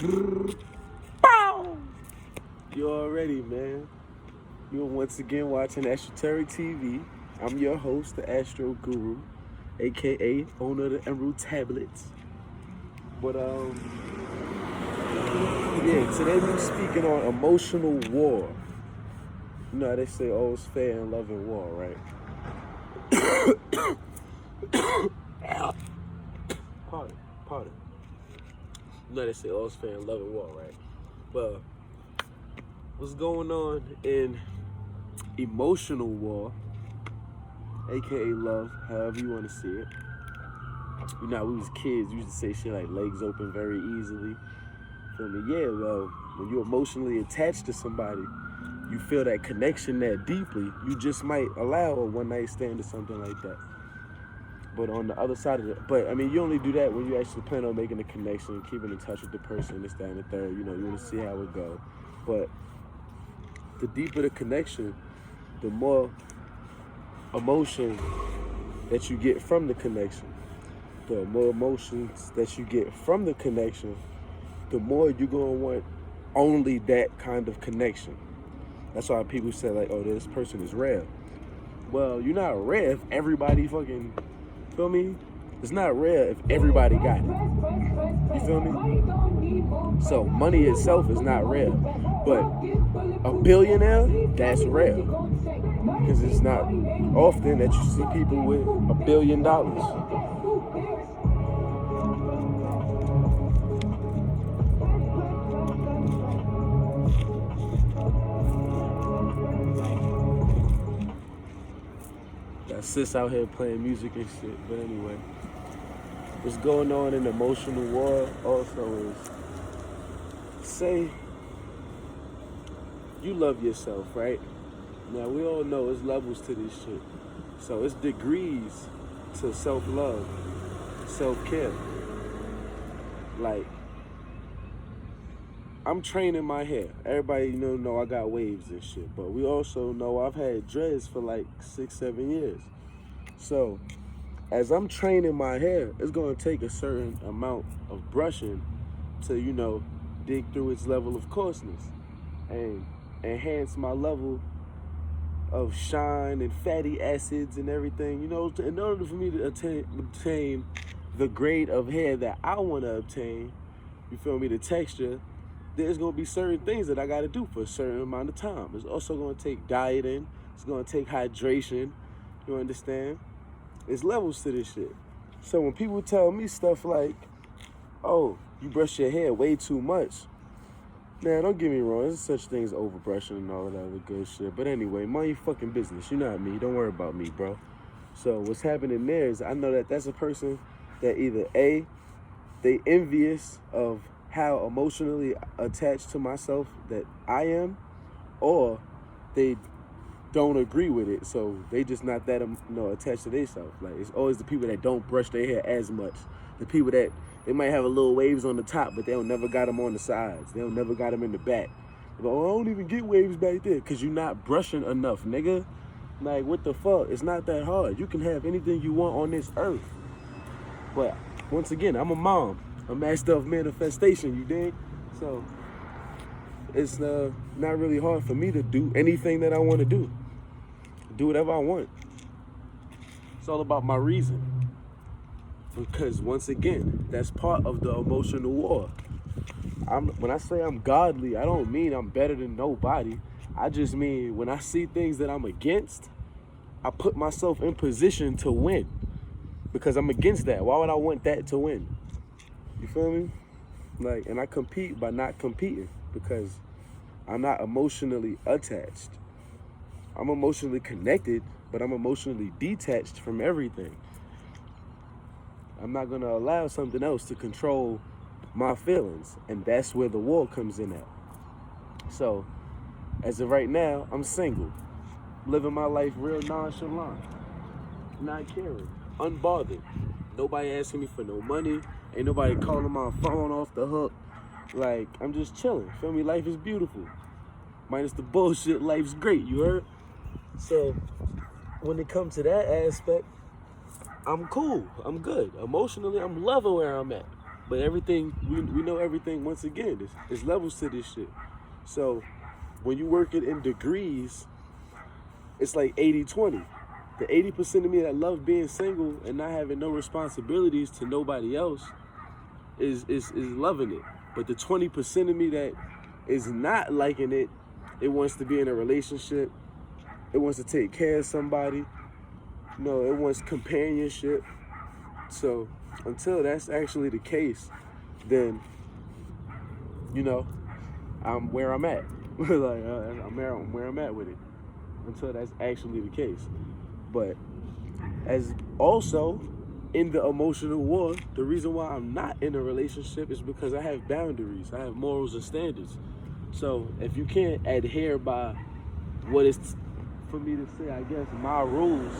Bow! You already, man. You're once again watching Astroteric TV. I'm your host, the Astro Guru, aka owner of the Emerald Tablets. But yeah, today we're speaking on emotional war. You know how they say all's fair in love and war, right? Pardon. You know how they say all's fair in love and war, right? Well, what's going on in emotional war, aka love, however you want to see it. You know, we was kids, we used to say shit like legs open very easily. Feel me? Yeah, well, when you're emotionally attached to somebody, you feel that connection that deeply, you just might allow a one night stand or something like that. But on the other side of it, you only do that when you actually plan on making a connection, keeping in touch with the person, this, that, and the third. You know, you want to see how it go. But the deeper the connection, the more emotion that you get from the connection. The more emotions that you get from the connection, the more you're going to want only that kind of connection. That's why people say, like, oh, this person is rare. Well, you're not rare if everybody fucking, feel me? It's not rare if everybody got it. You feel me? So money itself is not rare. But a billionaire, that's rare. Because it's not often that you see people with $1 billion. Got sis out here playing music and shit. But anyway, what's going on in emotional war also is, say you love yourself, right? Now, we all know there's levels to this shit. So it's degrees to self-love, self-care. Like, I'm training my hair. Everybody know I got waves and shit. But we also know I've had dreads for like 6-7 years. So as I'm training my hair, it's going to take a certain amount of brushing to, dig through its level of coarseness and enhance my level of shine and fatty acids and everything, in order for me to obtain the grade of hair that I want to obtain, you feel me, the texture, there's going to be certain things that I got to do for a certain amount of time. It's also going to take dieting. It's going to take hydration. You understand? There's levels to this shit. So when people tell me stuff like, oh, you brush your hair way too much, man, don't get me wrong. There's such things as overbrushing and all that other good shit. But anyway, mind your fucking business. You're not me. Don't worry about me, bro. So what's happening there is I know that that's a person that either A, they envious of how emotionally attached to myself that I am, or they don't agree with it. So they just not that attached to themselves. Like, it's always the people that don't brush their hair as much. The people that they might have a little waves on the top, but they don't never got them on the sides. They don't never got them in the back. But, oh, I don't even get waves back there because you're not brushing enough, nigga. Like, what the fuck? It's not that hard. You can have anything you want on this earth. But once again, I'm a mom, a master of manifestation, you dig? So it's not really hard for me to do anything that I want to do. Do whatever I want. It's all about my reason. Because once again, that's part of the emotional war. When I say I'm godly, I don't mean I'm better than nobody. I just mean when I see things that I'm against, I put myself in position to win. Because I'm against that. Why would I want that to win? You feel me? Like, and I compete by not competing because I'm not emotionally attached. I'm emotionally connected, but I'm emotionally detached from everything. I'm not going to allow something else to control my feelings, and that's where the war comes in at. So, as of right now, I'm single, living my life real nonchalant, not caring, unbothered. Nobody asking me for no money, ain't nobody calling my phone off the hook. Like, I'm just chilling, feel me? Life is beautiful. Minus the bullshit, life's great, you heard? So, when it comes to that aspect, I'm cool. I'm good. Emotionally, I'm loving where I'm at. But everything, we know everything once again. There's levels to this shit. So when you work it in degrees, it's like 80-20. The 80% of me that love being single and not having no responsibilities to nobody else is loving it. But the 20% of me that is not liking it, it wants to be in a relationship. It wants to take care of somebody. It wants companionship. So until that's actually the case, then, I'm where I'm at. I'm where I'm at with it. Until that's actually the case. But as also in the emotional war, the reason why I'm not in a relationship is because I have boundaries. I have morals and standards. So if you can't adhere by what is, for me to say, I guess, my rules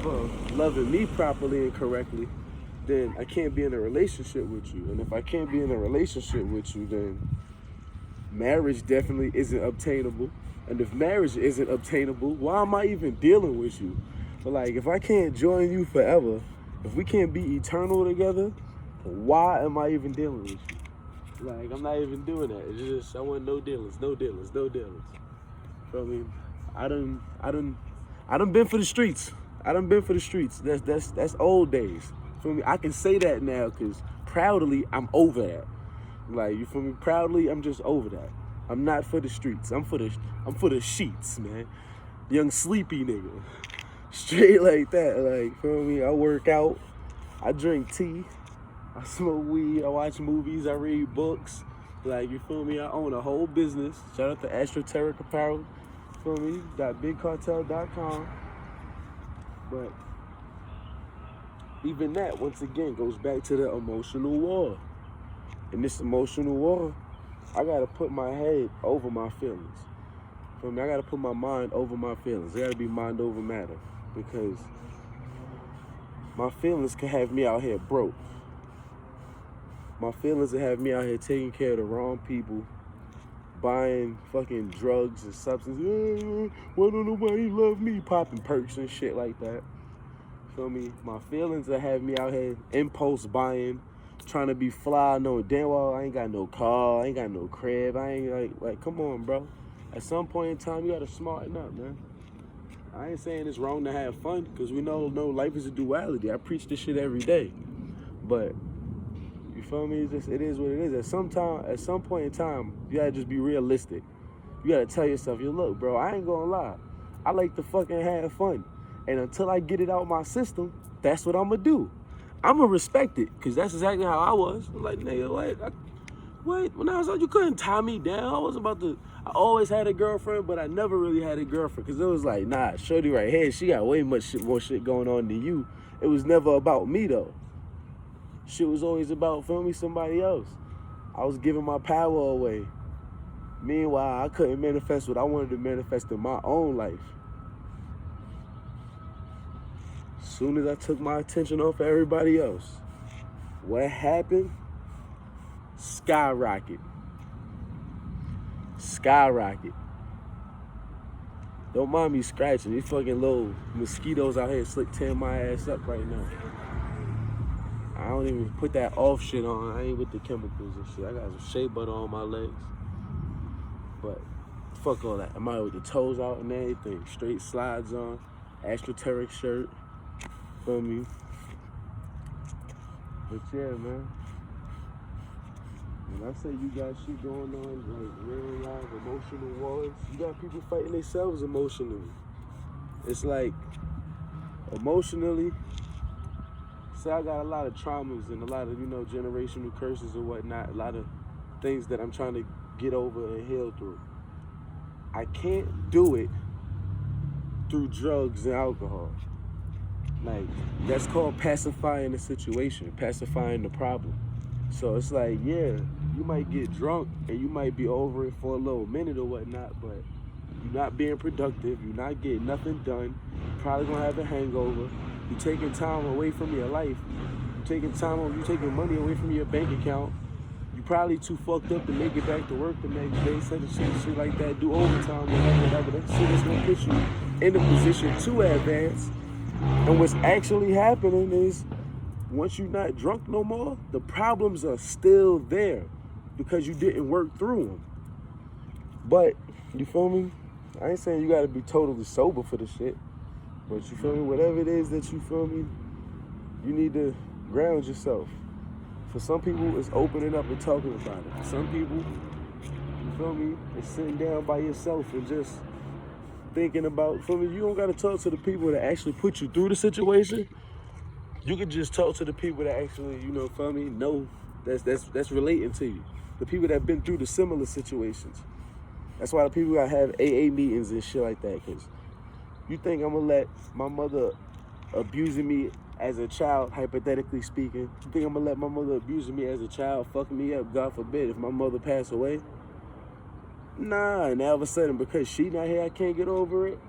for loving me properly and correctly, then I can't be in a relationship with you. And if I can't be in a relationship with you, then marriage definitely isn't obtainable. And if marriage isn't obtainable, why am I even dealing with you? But like, if I can't join you forever, if we can't be eternal together, why am I even dealing with you? Like, I'm not even doing that. It's just, I want no dealings, no dealings, no dealings. Feel me? I done been for the streets. I done been for the streets. That's old days. Feel me? I can say that now because proudly I'm over that. Like, you feel me? Proudly, I'm just over that. I'm not for the streets. I'm for the sheets, man. Young sleepy nigga. Straight like that. Like, feel me? I work out. I drink tea. I smoke weed. I watch movies. I read books. Like, you feel me? I own a whole business. Shout out to Astroteric Apparel. Feel me? .bigcartel.com. But even that, once again, goes back to the emotional war. In this emotional war, I gotta put my head over my feelings. Feel me? I gotta put my mind over my feelings. It gotta be mind over matter. Because my feelings can have me out here broke. My feelings will have me out here taking care of the wrong people, buying fucking drugs and substances. Why don't nobody love me? Popping perks and shit like that. Feel me? My feelings will have me out here impulse buying, trying to be fly, knowing damn well I ain't got no car, I ain't got no crib, I ain't like come on, bro. At some point in time, you gotta smarten up, man. I ain't saying it's wrong to have fun, because we know life is a duality. I preach this shit every day. But, you feel me? It is what it is. At some point in time, you gotta just be realistic. You gotta tell yourself, yo, look, bro, I ain't gonna lie. I like to fucking have fun. And until I get it out my system, that's what I'm gonna do. I'm gonna respect it, because that's exactly how I was. I'm like, nigga, wait, when I was out, you couldn't tie me down. I always had a girlfriend, but I never really had a girlfriend, because it was like, nah, shorty right here, she got way more shit going on than you. It was never about me, though. Shit was always about, feel me, somebody else. I was giving my power away. Meanwhile, I couldn't manifest what I wanted to manifest in my own life. As soon as I took my attention off everybody else, what happened? Skyrocket. Don't mind me scratching. These fucking little mosquitoes out here slick tearing my ass up right now. I don't even put that off shit on. I ain't with the chemicals and shit. I got some shea butter on my legs. But fuck all that. I'm out with the toes out and everything. Straight slides on. Astroteric shirt. Feel me? But yeah, man. When I say you got shit going on, like real life emotional wars, you got people fighting themselves emotionally. It's like, emotionally, say I got a lot of traumas and a lot of, generational curses and whatnot, a lot of things that I'm trying to get over and heal through. I can't do it through drugs and alcohol. Like, that's called pacifying the situation, pacifying the problem. So it's like, yeah, you might get drunk and you might be over it for a little minute or whatnot, but you're not being productive, you're not getting nothing done, you're probably gonna have a hangover, you're taking time away from your life, you're taking money away from your bank account, you're probably too fucked up to make it back to work the next day, such and shit like that, do overtime, whatever. That shit is gonna put you in a position to advance. And what's actually happening is once you're not drunk no more, the problems are still there because you didn't work through them. But, you feel me? I ain't saying you gotta be totally sober for the shit. But you feel me? Whatever it is that you feel me, you need to ground yourself. For some people, it's opening up and talking about it. For some people, you feel me, it's sitting down by yourself and just thinking about, feel me, you don't gotta talk to the people that actually put you through the situation. You can just talk to the people that actually, you know, feel me, know that's relating to you. The people that have been through the similar situations. That's why the people gotta have AA meetings and shit like that, because you think I'm gonna let my mother abusing me as a child, hypothetically speaking, you think I'm gonna let my mother abusing me as a child fuck me up, God forbid, if my mother passed away? Nah, and all of a sudden, because she not here, I can't get over it?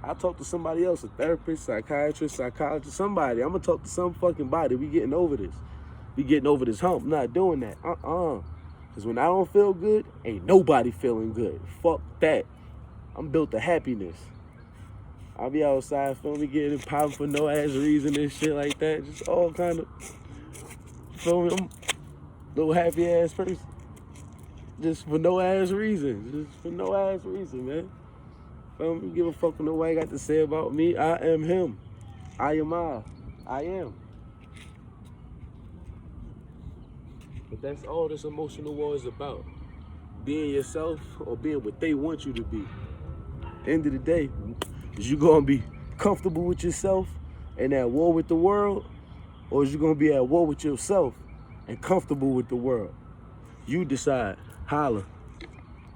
I talk to somebody else, a therapist, psychiatrist, psychologist, somebody. I'm gonna talk to some fucking body. We getting over this. We getting over this hump. I'm not doing that. Because when I don't feel good, ain't nobody feeling good. Fuck that. I'm built to happiness. I'll be outside, feel me, getting popping for no ass reason and shit like that. Just all kind of, feel me, I'm a little happy ass person. Just for no ass reason. Just for no ass reason, man. Feel me, give a fuck what nobody got to say about me. I am him. I am I am. But that's all this emotional war is about. Being yourself or being what they want you to be. At the end of the day, is you gonna be comfortable with yourself and at war with the world, or is you gonna be at war with yourself and comfortable with the world? You decide. Holla.